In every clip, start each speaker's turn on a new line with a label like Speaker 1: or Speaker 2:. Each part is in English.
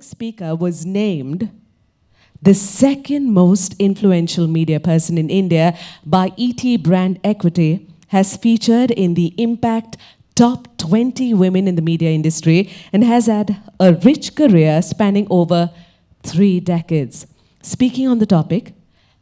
Speaker 1: next speaker was named the second most influential media person in India by ET Brand Equity, has featured in the Impact Top 20 Women in the Media Industry, and has had a rich career spanning over 3 decades. Speaking on the topic,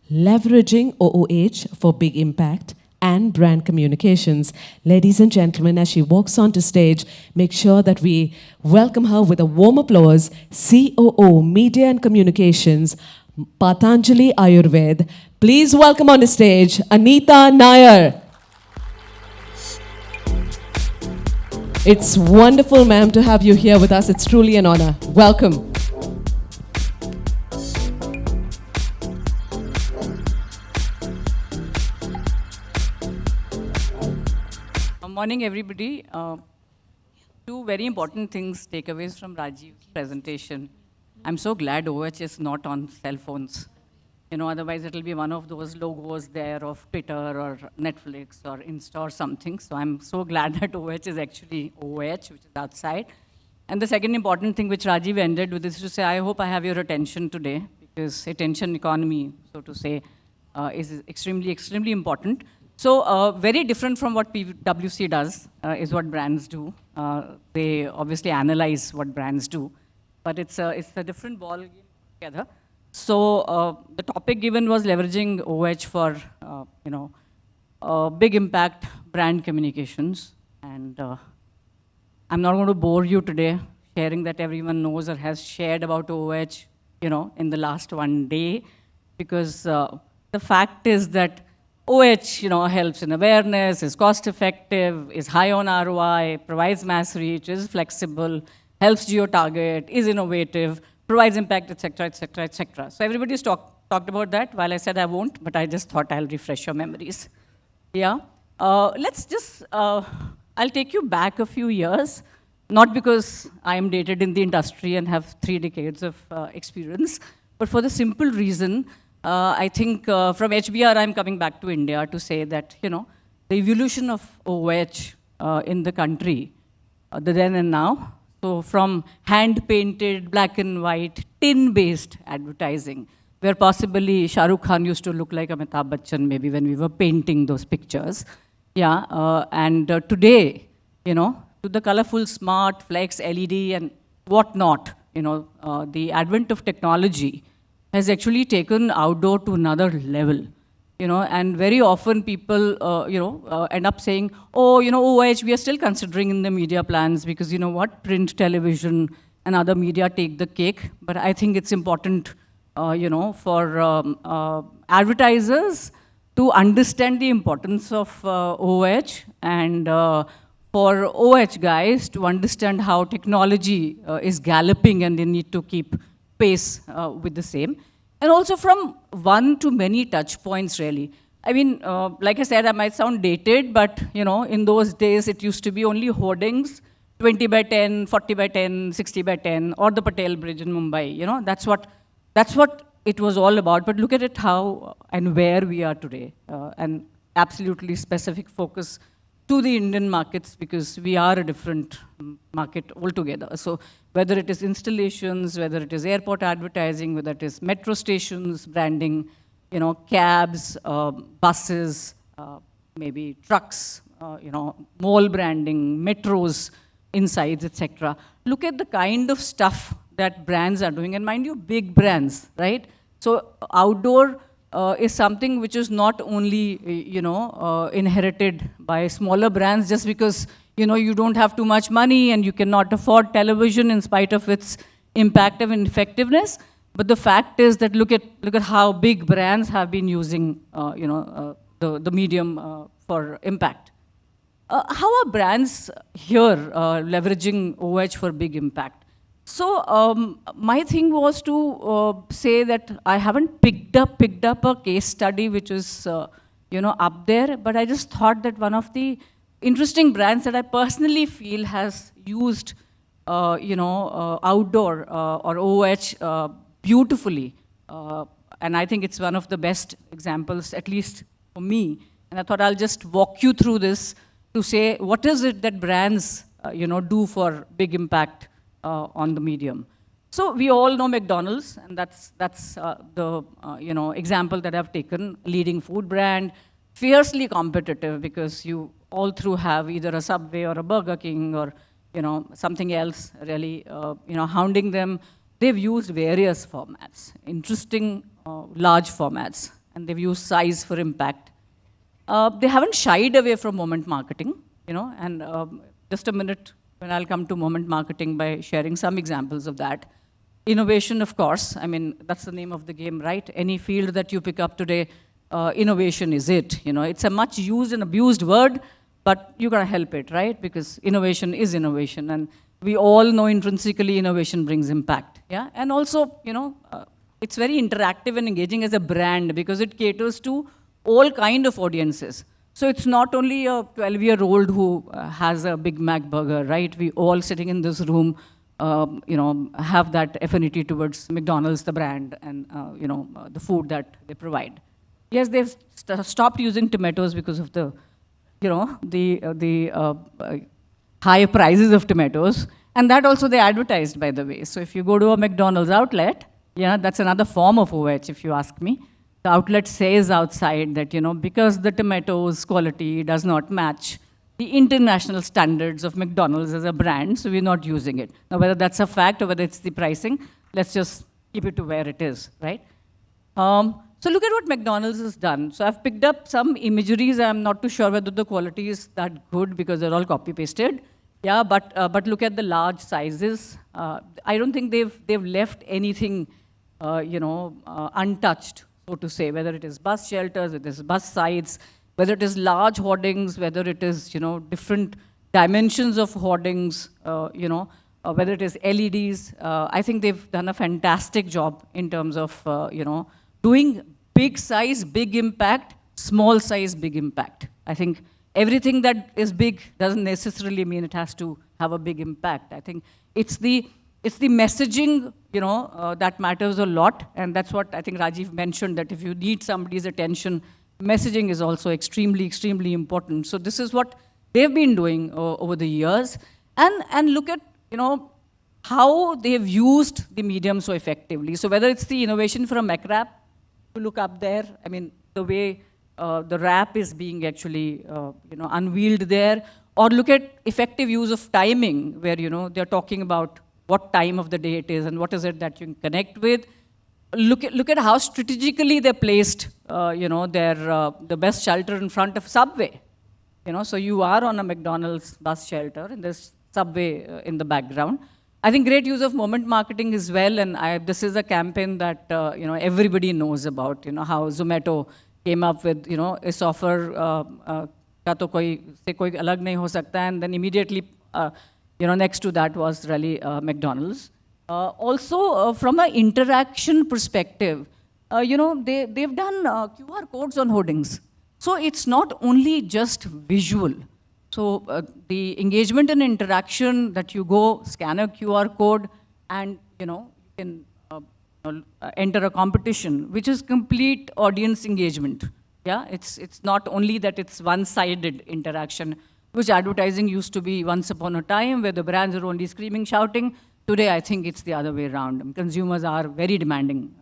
Speaker 1: leveraging OOH for big impact and brand communications. Ladies and gentlemen, as she walks onto stage, make sure that we welcome her with a warm applause, COO, Media and Communications, Patanjali Ayurved. Please welcome on the stage, Anita Nayyar. It's wonderful, ma'am, to have you here with us. It's truly an honor. Welcome.
Speaker 2: Morning, everybody. Two very important things, takeaways from Rajiv's presentation. I'm so glad OH is not on cell phones. Otherwise it'll be one of those logos there of Twitter or Netflix or Insta or something. So I'm so glad that OH is actually OH, which is outside. And the second important thing which Rajiv ended with is to say, I hope I have your attention today, because attention economy, so to say, is extremely, extremely important. So very different from what PwC does is what brands do. They obviously analyze what brands do, but it's a different ball game together. So the topic given was leveraging OH for big impact brand communications. And I'm not going to bore you today sharing that everyone knows or has shared about OH in the last one day, because the fact is that OH, helps in awareness, is cost-effective, is high on ROI, provides mass reach, is flexible, helps geo-target, is innovative, provides impact, etc., etc., etc. So everybody's talked about that. While I said I won't, but I just thought I'll refresh your memories. Yeah. Let's just, I'll take you back a few years, not because I am dated in the industry and have 3 decades of experience, but for the simple reason, I think from HBR, I'm coming back to India to say that, the evolution of OH in the country, the then and now, so from hand-painted, black and white, tin-based advertising, where possibly Shah Rukh Khan used to look like Amitabh Bachchan maybe when we were painting those pictures. Yeah, and today, to the colorful, smart, flex, LED and whatnot, the advent of technology has actually taken outdoor to another level, and very often people, end up saying, oh, OH, we are still considering in the media plans because, print, television, and other media take the cake. But I think it's important, for advertisers to understand the importance of OH, and for OH guys to understand how technology is galloping and they need to keep pace with the same. And also from one to many touch points, really. I mean, like I said, I might sound dated, but in those days, it used to be only hoardings, 20 by 10, 40 by 10, 60 by 10, or the Patel Bridge in Mumbai. That's what it was all about. But look at it how and where we are today, and absolutely specific focus to the Indian markets, because we are a different market altogether. So whether it is installations, whether it is airport advertising, whether it is metro stations, branding, cabs, buses, maybe trucks, mall branding, metros, insides, etc. Look at the kind of stuff that brands are doing, and mind you, big brands, right? So outdoor is something which is not only, inherited by smaller brands just because, you don't have too much money and you cannot afford television in spite of its impact and effectiveness. But the fact is that look at how big brands have been using, the medium for impact. How are brands here leveraging OH for big impact? So my thing was to say that I haven't picked up a case study which is up there, but I just thought that one of the interesting brands that I personally feel has used outdoor or OH beautifully, and I think it's one of the best examples, at least for me. And I thought I'll just walk you through this to say what is it that brands do for big impact on the medium. So we all know McDonald's, and that's the example that I've taken. Leading food brand, fiercely competitive because you all through have either a Subway or a Burger King or something else really hounding them. They've used various formats, interesting large formats, and they've used size for impact. They haven't shied away from moment marketing, and just a minute when I'll come to moment marketing by sharing some examples of that. Innovation, of course, I mean, that's the name of the game, right? Any field that you pick up today, innovation is it. It's a much used and abused word, but you gotta help it, right? Because innovation is innovation, and we all know intrinsically innovation brings impact, yeah? And also, it's very interactive and engaging as a brand because it caters to all kind of audiences. So it's not only a 12-year-old who has a Big Mac burger, right? We all sitting in this room, have that affinity towards McDonald's, the brand, and the food that they provide. Yes, they've stopped using tomatoes because of the, high prices of tomatoes, and that also they advertised, by the way. So if you go to a McDonald's outlet, that's another form of OH, if you ask me. The outlet says outside that, because the tomatoes quality does not match the international standards of McDonald's as a brand, so we're not using it. Now, whether that's a fact or whether it's the pricing, let's just keep it to where it is, right? So look at what McDonald's has done. So I've picked up some imageries. I'm not too sure whether the quality is that good because they're all copy-pasted. Yeah, but look at the large sizes. I don't think they've left anything, untouched, so to say, whether it is bus shelters, whether it is bus sites, whether it is large hoardings, whether it is, different dimensions of hoardings, whether it is LEDs. I think they've done a fantastic job in terms of, doing big size, big impact, small size, big impact. I think everything that is big doesn't necessarily mean it has to have a big impact. I think it's the messaging, that matters a lot, and that's what I think Rajiv mentioned, that if you need somebody's attention, messaging is also extremely, extremely important. So this is what they've been doing over the years, and look at, how they've used the medium so effectively. So whether it's the innovation for a Mac wrap, to look up there, I mean, the way the wrap is being actually, unveiled there, or look at effective use of timing, where, they're talking about what time of the day it is and what is it that you can connect with. Look at how strategically they placed, the best shelter in front of Subway. So you are on a McDonald's bus shelter, and there's Subway in the background. I think great use of moment marketing as well, and this is a campaign that everybody knows about. How Zomato came up with इस offer का तो कोई अलग नहीं हो सकता, and then immediately next to that was really McDonald's. Also, from an interaction perspective, they've done QR codes on hoardings. So it's not only just visual. So the engagement and interaction that you go, scan a QR code, and you can enter a competition, which is complete audience engagement. Yeah, it's not only that it's one-sided interaction, which advertising used to be once upon a time, where the brands are only screaming, shouting. Today, I think it's the other way around. Consumers are very demanding,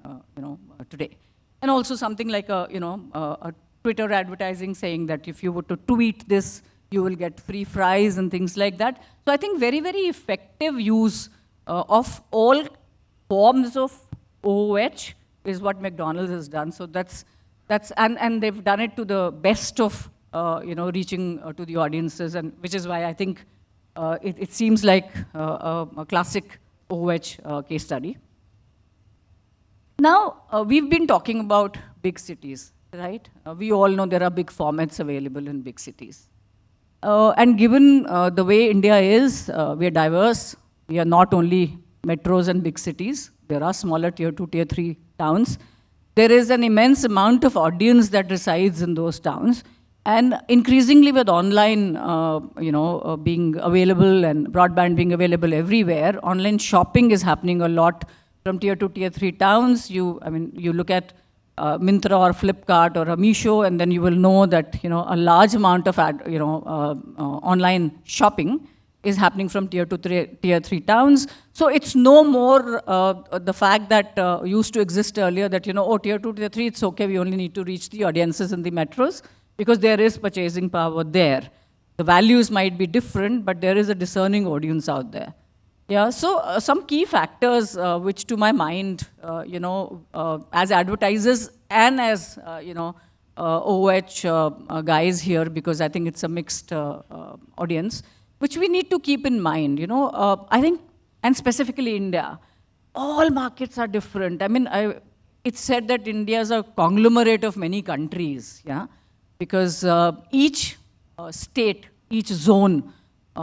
Speaker 2: today. And also something like a Twitter advertising saying that if you were to tweet this, you will get free fries and things like that. So I think very, very effective use of all forms of OOH is what McDonald's has done. So and they've done it to the best of reaching to the audiences, and which is why I think it seems like a classic OOH case study. Now, we've been talking about big cities, right? We all know there are big formats available in big cities. And given the way India is, we are diverse. We are not only metros and big cities. There are smaller tier 2, tier 3 towns. There is an immense amount of audience that resides in those towns. And increasingly with online, being available and broadband being available everywhere, online shopping is happening a lot from tier 2, tier 3 towns. You look at Myntra or Flipkart or a Meesho, and then you will know that a large amount of online shopping is happening from tier 3 towns. So it's no more the fact that used to exist earlier that, oh, tier 2, tier 3, it's okay, we only need to reach the audiences in the metros because there is purchasing power there. The values might be different, but there is a discerning audience out there. Yeah, so some key factors which to my mind, as advertisers and as, OOH guys here, because I think it's a mixed audience, which we need to keep in mind, I think, and specifically India, all markets are different. I mean, it's said that India is a conglomerate of many countries, yeah, because each state, each zone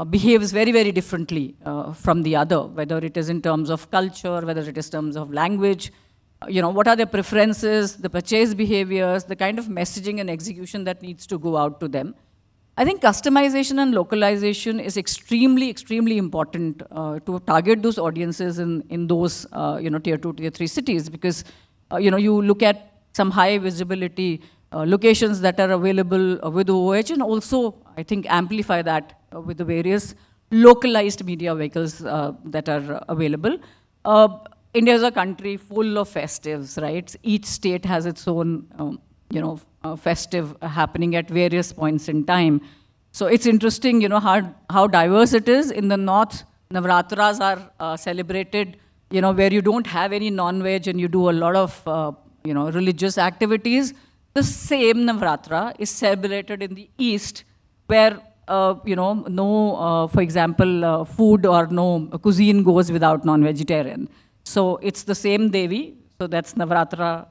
Speaker 2: behaves very, very differently from the other, whether it is in terms of culture, whether it is in terms of language, what are their preferences, the purchase behaviors, the kind of messaging and execution that needs to go out to them. I think customization and localization is extremely, extremely important to target those audiences in those, tier 2, tier 3 cities, because, you look at some high visibility locations that are available with OOH, and also, I think, amplify that with the various localized media vehicles that are available. India is a country full of festives, right? Each state has its own, festive happening at various points in time. So it's interesting, how diverse it is. In the north, Navratras are celebrated, where you don't have any non-veg and you do a lot of, religious activities. The same Navratra is celebrated in the east, where, no, for example, food or no cuisine goes without non-vegetarian. So it's the same Devi, so that's Navratra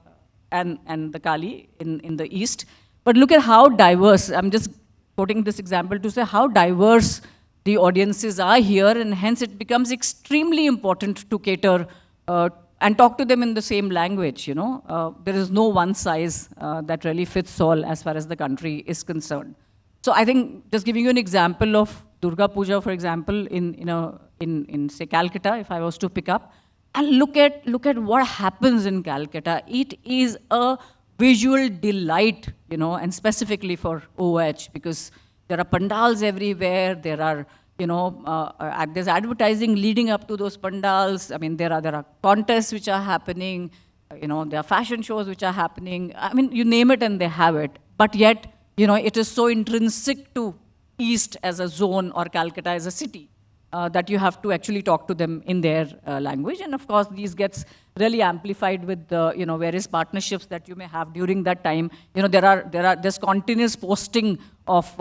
Speaker 2: and the Kali in the east. But look at how diverse, I'm just quoting this example to say how diverse the audiences are here, and hence it becomes extremely important to cater and talk to them in the same language, There is no one size that really fits all as far as the country is concerned. So I think, just giving you an example of Durga Puja, for example, in say, Calcutta, if I was to pick up, and look at what happens in Calcutta. It is a visual delight, and specifically for OOH, because there are pandals everywhere. There are, there's advertising leading up to those pandals. I mean, there are contests which are happening. There are fashion shows which are happening. I mean, you name it and they have it. But yet, it is so intrinsic to East as a zone or Calcutta as a city. That you have to actually talk to them in their language. And of course, these gets really amplified with the, various partnerships that you may have during that time. There's continuous posting of,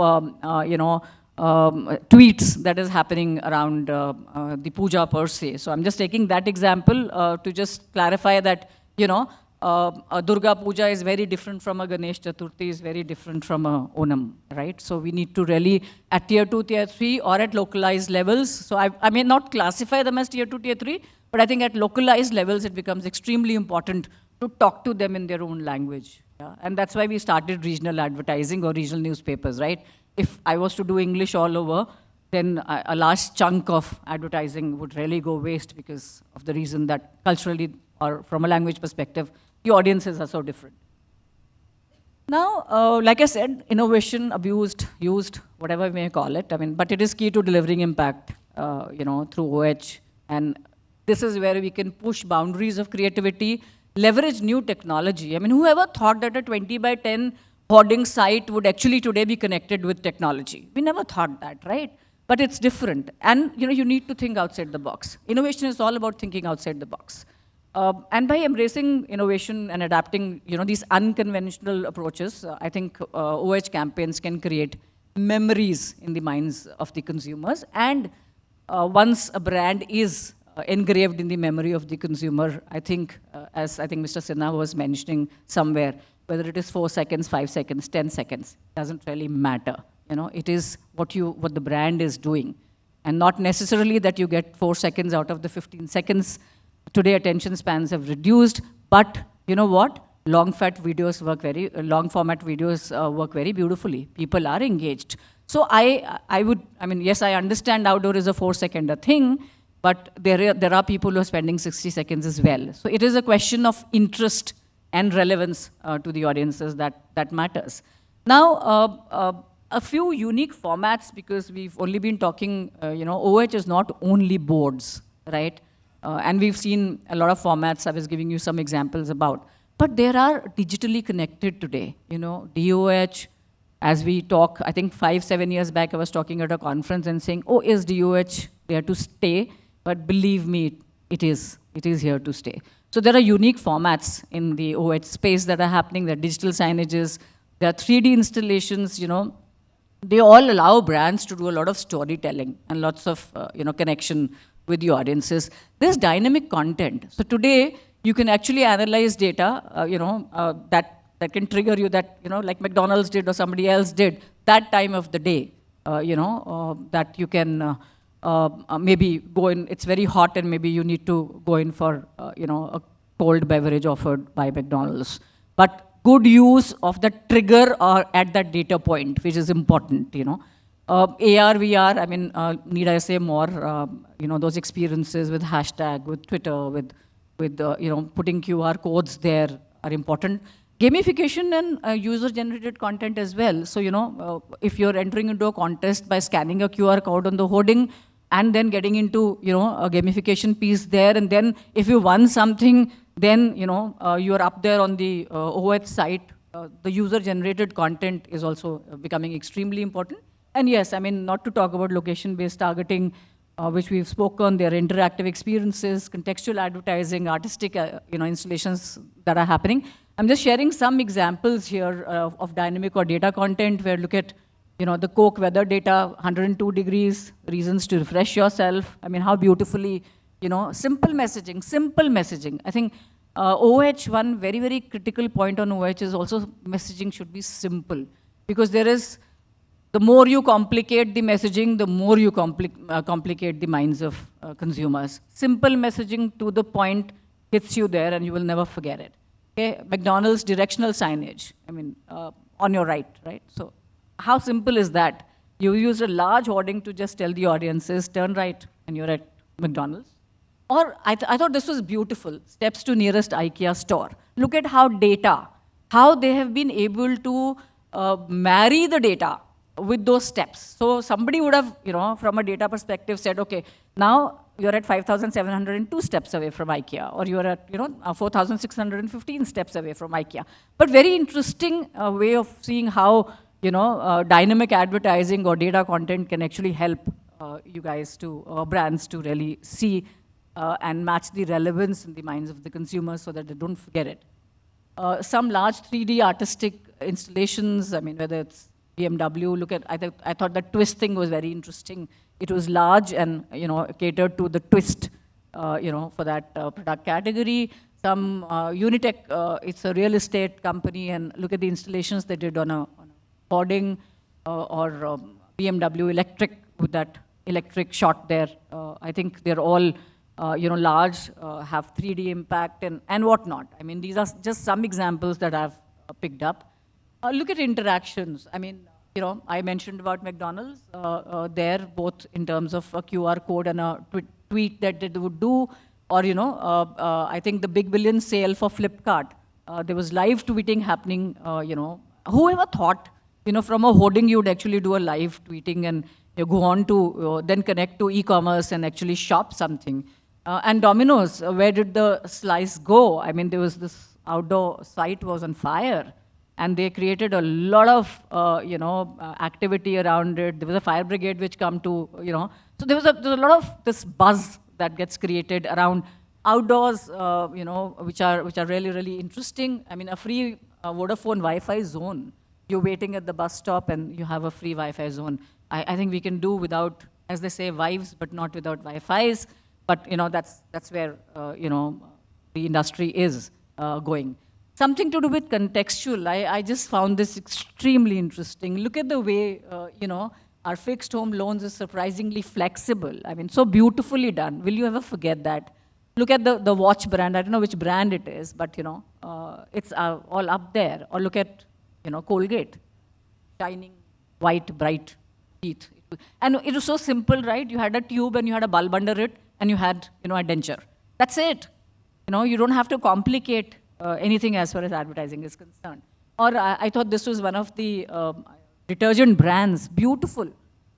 Speaker 2: tweets that is happening around the puja per se. So I'm just taking that example to just clarify that, a Durga Puja is very different from a Ganesh Chaturthi, is very different from a Onam, right? So we need to really, at tier 2, tier 3, or at localized levels, so I may not classify them as tier 2, tier 3, but I think at localized levels, it becomes extremely important to talk to them in their own language. Yeah? And that's why we started regional advertising or regional newspapers, right? If I was to do English all over, then a large chunk of advertising would really go waste because of the reason that culturally or from a language perspective, the audiences are so different. Now, like I said, innovation, abused, used, whatever we may call it, but it is key to delivering impact, through OH. And this is where we can push boundaries of creativity, leverage new technology. Whoever thought that a 20 by 10 hoarding site would actually today be connected with technology? We never thought that, right? But it's different. And, you need to think outside the box. Innovation is all about thinking outside the box. And by embracing innovation and adapting, these unconventional approaches, I think OH campaigns can create memories in the minds of the consumers. And once a brand is engraved in the memory of the consumer, I think, as I think Mr. Sinha was mentioning somewhere, whether it is 4 seconds, 5 seconds, 10 seconds, doesn't really matter. It is what the brand is doing. And not necessarily that you get 4 seconds out of the 15 seconds. Today, attention spans have reduced, but you know what? Long format videos work very beautifully. People are engaged. So yes, I understand outdoor is a 4-second thing, but there are people who are spending 60 seconds as well. So it is a question of interest and relevance to the audiences that matters. Now, a few unique formats, because we've only been talking, OH is not only boards, right? And we've seen a lot of formats I was giving you some examples about. But there are digitally connected today, DOH, as we talk, I think 5-7 years back, I was talking at a conference and saying, oh, is DOH there to stay? But believe me, it is here to stay. So there are unique formats in the OH space that are happening. There are digital signages, there are 3D installations, They all allow brands to do a lot of storytelling and lots of, connection with the audiences. There's dynamic content. So today, you can actually analyze data, that can trigger you that, like McDonald's did or somebody else did, that time of the day, that you can maybe go in, it's very hot and maybe you need to go in for, a cold beverage offered by McDonald's. But good use of the trigger or at that data point, which is important, AR, VR, I mean, need I say more, those experiences with hashtag, with Twitter, with putting QR codes there are important. Gamification and user-generated content as well. So, if you're entering into a contest by scanning a QR code on the hoarding and then getting into, a gamification piece there, and then if you won something, then, you're up there on the OH site. The user-generated content is also becoming extremely important. And yes, I mean, not to talk about location-based targeting, which we've spoken, there are interactive experiences, contextual advertising, artistic, installations that are happening. I'm just sharing some examples here of dynamic or data content where look at, the Coke weather data, 102 degrees, reasons to refresh yourself. I mean, how beautifully, simple messaging. I think OH, one very, very critical point on OH is also messaging should be simple, because the more you complicate the messaging, the more you complicate the minds of consumers. Simple messaging to the point hits you there and you will never forget it. Okay, McDonald's directional signage, I mean, on your right? So how simple is that? You use a large hoarding to just tell the audiences, turn right, and you're at McDonald's. Or I thought this was beautiful, steps to nearest IKEA store. Look at how they have been able to marry the data with those steps. So somebody would have, from a data perspective said, okay, now you're at 5,702 steps away from IKEA, or you're at, 4,615 steps away from IKEA. But very interesting way of seeing how, dynamic advertising or data content can actually help you guys to, brands to really see and match the relevance in the minds of the consumers so that they don't forget it. Some large 3D artistic installations, I mean, whether it's BMW, look at, I thought the twist thing was very interesting. It was large and, catered to the twist, for that product category. Some Unitech, it's a real estate company, and look at the installations they did on a hoarding, or BMW electric with that electric shot there. I think they're all, large, have 3D impact and whatnot. I mean, these are just some examples that I've picked up. Look at interactions. I mean, I mentioned about McDonald's there, both in terms of a QR code and a tweet that they would do, or, I think the big billion sale for Flipkart. There was live tweeting happening, whoever thought, from a hoarding you would actually do a live tweeting and you go on to then connect to e-commerce and actually shop something. And Domino's, where did the slice go? I mean, there was this outdoor site was on fire. And they created a lot of, activity around it. There was a fire brigade which come to, So there was a lot of this buzz that gets created around outdoors, which are really, really interesting. I mean, a free Vodafone Wi-Fi zone. You're waiting at the bus stop and you have a free Wi-Fi zone. I think we can do without, as they say, wives, but not without Wi-Fis. But, that's where, the industry is going. Something to do with contextual. I just found this extremely interesting. Look at the way, our fixed home loans is surprisingly flexible. I mean, so beautifully done. Will you ever forget that? Look at the watch brand. I don't know which brand it is, but, it's all up there. Or look at, Colgate. Shining, white, bright teeth. And it was so simple, right? You had a tube and you had a bulb under it, and you had, a denture. That's it. You don't have to complicate anything as far as advertising is concerned. Or I thought this was one of the detergent brands, beautiful.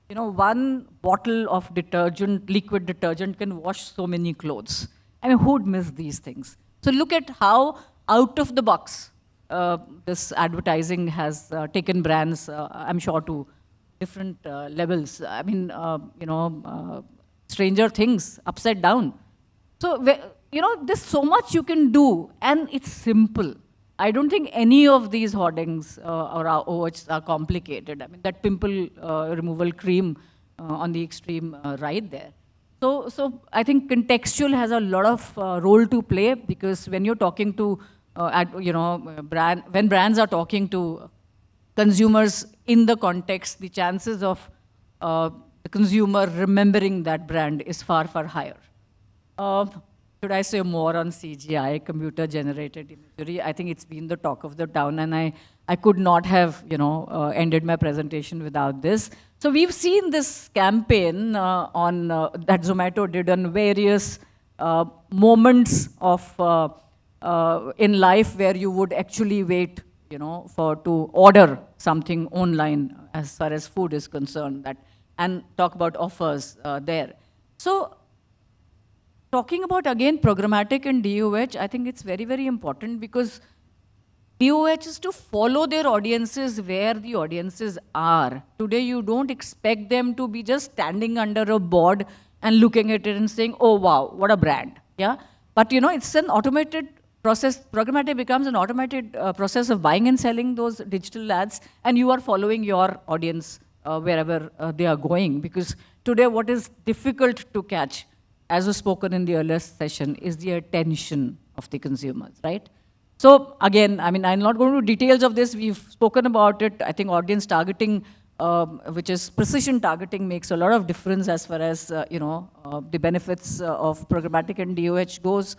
Speaker 2: You know, one bottle of detergent, liquid detergent, can wash so many clothes. I mean, who'd miss these things? So look at how out of the box this advertising has taken brands, I'm sure, to different levels. I mean, Stranger Things, upside down. So, you know, there's so much you can do, and it's simple. I don't think any of these hoardings or our OHs are complicated. I mean, that pimple removal cream on the extreme right there. So I think contextual has a lot of role to play, because when you're talking to, when brands are talking to consumers in the context, the chances of the consumer remembering that brand is far, far higher. Should I say more on CGI, computer-generated imagery? I think it's been the talk of the town, and I could not have, ended my presentation without this. So we've seen this campaign that Zomato did on various moments of in life where you would actually wait, to order something online as far as food is concerned, and talk about offers there. So, talking about, again, programmatic and DOH, I think it's very, very important, because DOH is to follow their audiences where the audiences are. Today, you don't expect them to be just standing under a board and looking at it and saying, oh, wow, what a brand. Yeah? But, it's an automated process. Programmatic becomes an automated process of buying and selling those digital ads, and you are following your audience wherever they are going. Because today, what is difficult to catch, as was spoken in the earlier session, is the attention of the consumers, right? So again, I mean, I'm not going to details of this. We've spoken about it. I think audience targeting, which is precision targeting, makes a lot of difference as far as, the benefits of programmatic and DOH goes.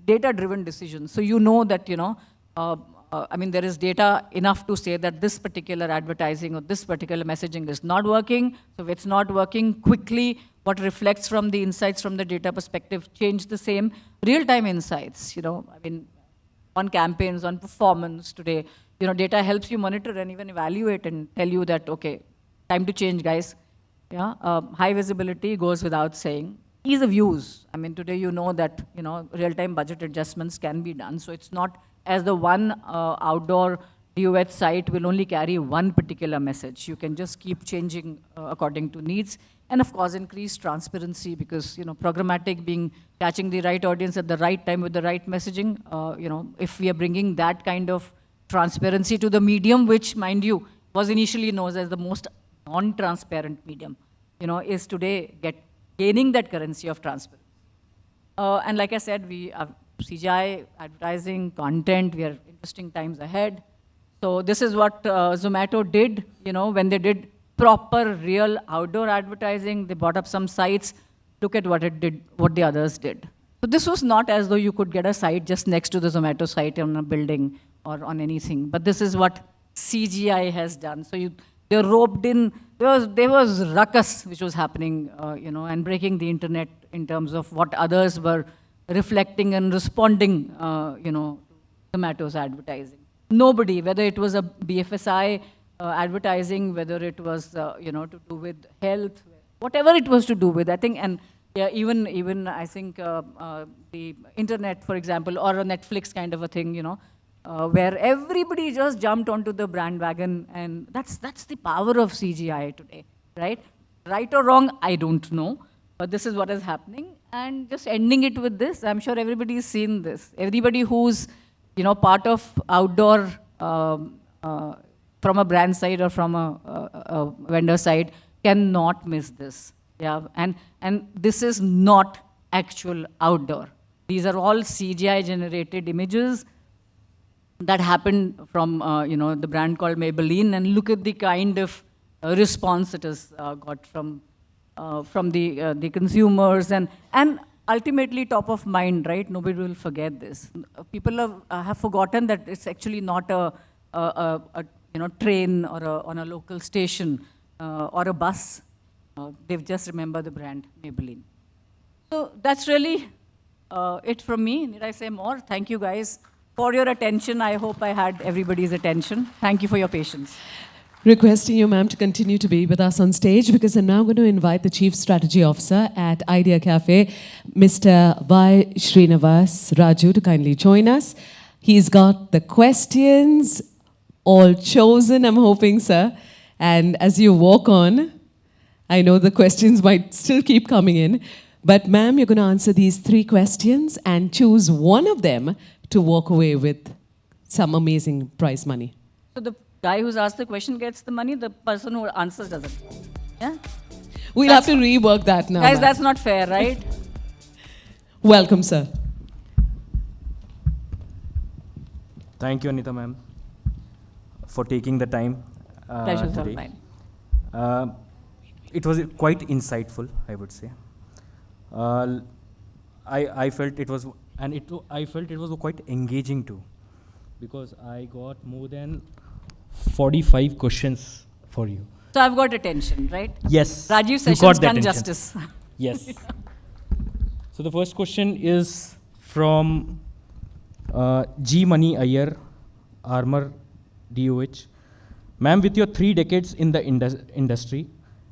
Speaker 2: Data-driven decisions. So you know that, there is data enough to say that this particular advertising or this particular messaging is not working. So if it's not working, quickly, what reflects from the insights from the data perspective, change the same. Real-time insights, on campaigns, on performance today, data helps you monitor and even evaluate and tell you that, okay, time to change, guys. Yeah, high visibility goes without saying. Ease of use. I mean, today that, real-time budget adjustments can be done. So it's not as the one outdoor DOH site will only carry one particular message. You can just keep changing according to needs. And of course, increased transparency, because, programmatic being catching the right audience at the right time with the right messaging, if we are bringing that kind of transparency to the medium, which, mind you, was initially known as the most non-transparent medium, is today gaining that currency of transparency. And like I said, we have CGI, advertising, content, we are interesting times ahead. So this is what Zomato did, when they did proper, real outdoor advertising. They bought up some sites. Look at what it did, what the others did. So this was not as though you could get a site just next to the Zomato site on a building or on anything. But this is what CGI has done. So they roped in. There was ruckus which was happening, and breaking the internet in terms of what others were reflecting and responding, to Zomato's advertising. Nobody, whether it was a BFSI advertising, whether it was, to do with health, whatever it was to do with, I think, and yeah, even I think the internet, for example, or a Netflix kind of a thing, where everybody just jumped onto the bandwagon, and that's the power of CGI today, right? Right or wrong, I don't know, but this is what is happening. And just ending it with this, I'm sure everybody's seen this. Everybody who's, part of outdoor, from a brand side or from a vendor side, cannot miss this. Yeah, and this is not actual outdoor. These are all CGI-generated images that happened from, the brand called Maybelline, and look at the kind of response it has got from the consumers, and ultimately top of mind, right? Nobody will forget this. People have forgotten that it's actually not a train or on a local station or a bus. They've just remembered the brand Maybelline. So that's really it from me. Need I say more? Thank you guys for your attention. I hope I had everybody's attention. Thank you for your patience.
Speaker 1: Requesting you, ma'am, to continue to be with us on stage because I'm now going to invite the Chief Strategy Officer at Idea Cafe, Mr. Y. Srinivas Raju, to kindly join us. He's got the questions all chosen, I'm hoping, sir. And as you walk on, I know the questions might still keep coming in. But, ma'am, you're going to answer these 3 questions and choose one of them to walk away with some amazing prize money.
Speaker 2: So the guy who's asked the question gets the money, the person who answers doesn't. Yeah?
Speaker 1: We'll have to rework that now.
Speaker 2: Guys, that's not fair, right?
Speaker 1: Welcome, sir.
Speaker 3: Thank you, Anita ma'am, for taking the time
Speaker 2: Pleasure, sir.
Speaker 3: today.
Speaker 2: Fine.
Speaker 3: It was quite insightful, I would say. I felt it was, I felt it was quite engaging too, because I got more than 45 questions for you.
Speaker 2: So I've got attention, right?
Speaker 3: Yes.
Speaker 2: Rajiv
Speaker 3: you
Speaker 2: Sessions
Speaker 3: got the
Speaker 2: done
Speaker 3: attention.
Speaker 2: justice.
Speaker 3: Yes. So the first question is from G. Mani Ayar, Armor DOH. Ma'am, with your 3 decades in the industry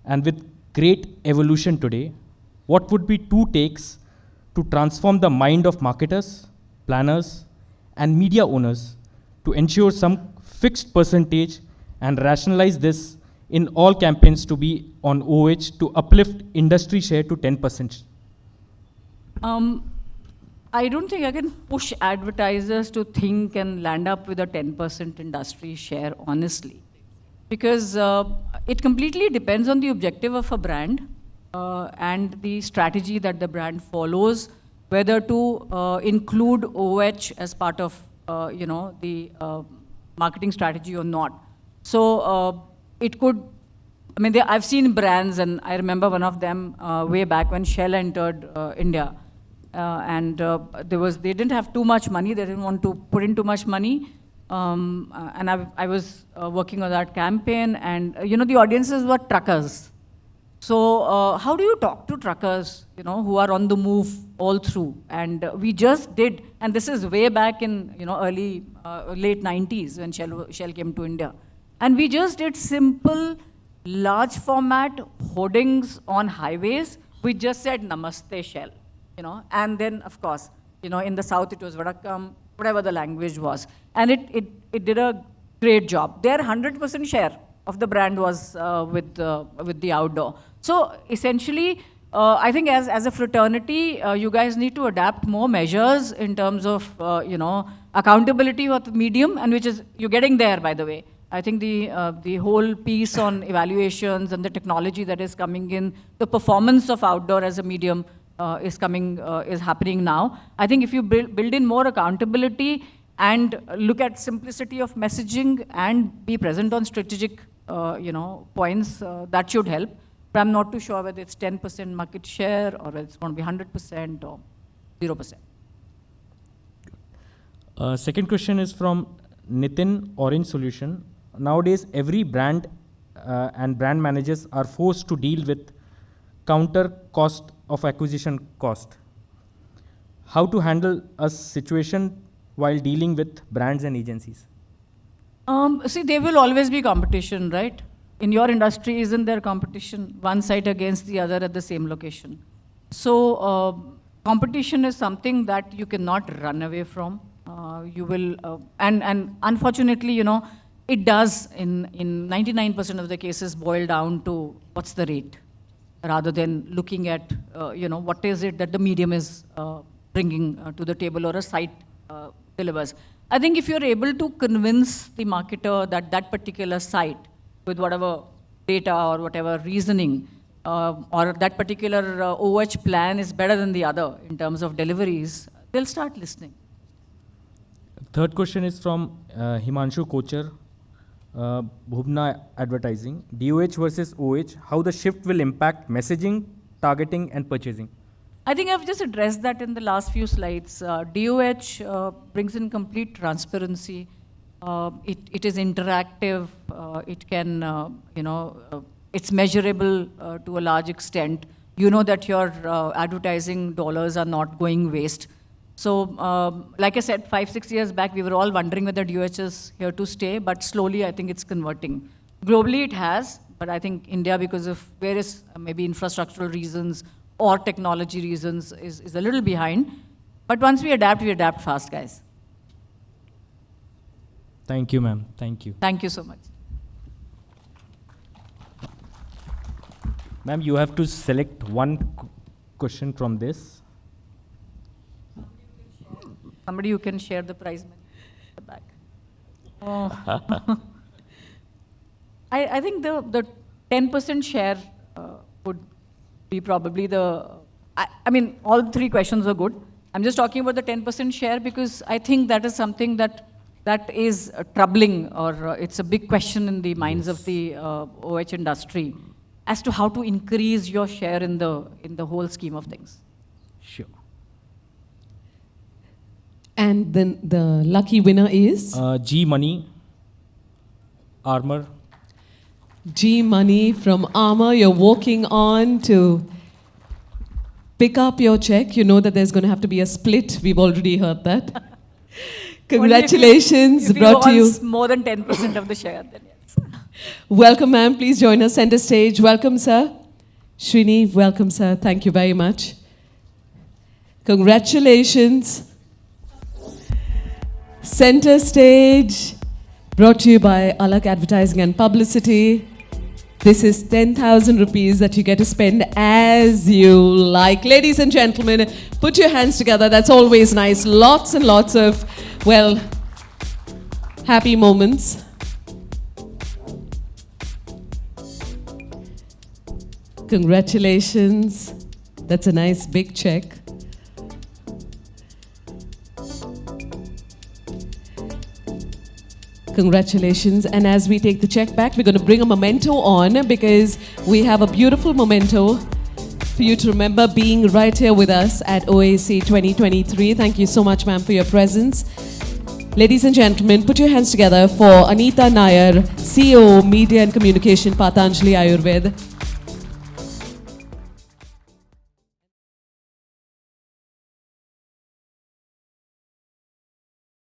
Speaker 3: and with great evolution today, what would be 2 takes to transform the mind of marketers, planners, and media owners to ensure some fixed percentage and rationalize this in all campaigns to be on OH to uplift industry share to 10%?
Speaker 2: I don't think I can push advertisers to think and land up with a 10% industry share, honestly. Because it completely depends on the objective of a brand and the strategy that the brand follows, whether to include OH as part of the marketing strategy or not. So it could, I mean, I've seen brands, and I remember one of them way back when Shell entered India. They didn't have too much money, they didn't want to put in too much money. And I was working on that campaign, and the audiences were truckers. So how do you talk to truckers, who are on the move all through? And we just did, and this is way back in early, late 90s when Shell came to India. And we just did simple, large format hoardings on highways. We just said, Namaste Shell, and then of course, in the south it was Vadakkam, whatever the language was. And it did a great job. Their 100% share of the brand was with the outdoor. So essentially, I think as a fraternity, you guys need to adapt more measures in terms of accountability of the medium, and which is, you're getting there, by the way. I think the whole piece on evaluations and the technology that is coming in, the performance of outdoor as a medium is happening now. I think if you build in more accountability and look at simplicity of messaging and be present on strategic points, that should help. But I'm not too sure whether it's 10% market share or it's going to be 100% or 0%.
Speaker 3: Second question is from Nitin, Orange Solution. Nowadays, every brand and brand managers are forced to deal with counter cost of acquisition cost. How to handle a situation while dealing with brands and agencies?
Speaker 2: See, there will always be competition, right? In your industry, isn't there competition, one site against the other at the same location? So competition is something that you cannot run away from. You will, and unfortunately, it does in 99% of the cases boil down to what's the rate, rather than looking at, what is it that the medium is bringing to the table or a site delivers. I think if you're able to convince the marketer that that particular site, with whatever data or whatever reasoning, or that particular OH plan is better than the other in terms of deliveries, they'll start listening.
Speaker 3: Third question is from Himanshu Kochar, Bhubna Advertising. DOH versus OH, how the shift will impact messaging, targeting, and purchasing?
Speaker 2: I think I've just addressed that in the last few slides. DOH brings in complete transparency. It is interactive. It can, it's measurable to a large extent. You know that your advertising dollars are not going waste. So, like I said, 5-6 years back, we were all wondering whether DOH is here to stay, but slowly I think it's converting Globally it has, but I think India, because of various maybe infrastructural reasons or technology reasons, is a little behind. But once we adapt fast, guys.
Speaker 3: Thank you, ma'am. Thank you.
Speaker 2: Thank you so much.
Speaker 3: Ma'am, you have to select one question from this.
Speaker 2: Somebody who can share the prize money at the back. Oh. I think the 10% share would be probably the, I mean, all three questions are good. I'm just talking about the 10% share because I think that is something that is troubling, or it's a big question in the minds of the OH industry as to how to increase your share in the whole scheme of things.
Speaker 3: Sure.
Speaker 1: And then the lucky winner is?
Speaker 3: G Money, Armor.
Speaker 1: G Money from Armor. You're walking on to pick up your check. You know that there's going to have to be a split. We've already heard that. Congratulations.
Speaker 2: If
Speaker 1: Brought to you.
Speaker 2: More than 10% of the share, then yes.
Speaker 1: Welcome, ma'am. Please join us center stage. Welcome, sir. Srini, welcome, sir. Thank you very much. Congratulations. Center stage, brought to you by Alak Advertising and Publicity. This is 10,000 rupees that you get to spend as you like. Ladies and gentlemen, put your hands together. That's always nice. Lots and lots of, well, happy moments. Congratulations. That's a nice big check. Congratulations. And as we take the check back, we're going to bring a memento on because we have a beautiful memento for you to remember being right here with us at OAC 2023. Thank you so much, ma'am, for your presence. Ladies and gentlemen, put your hands together for Anita Nayyar, CEO, Media and Communication, Patanjali Ayurved.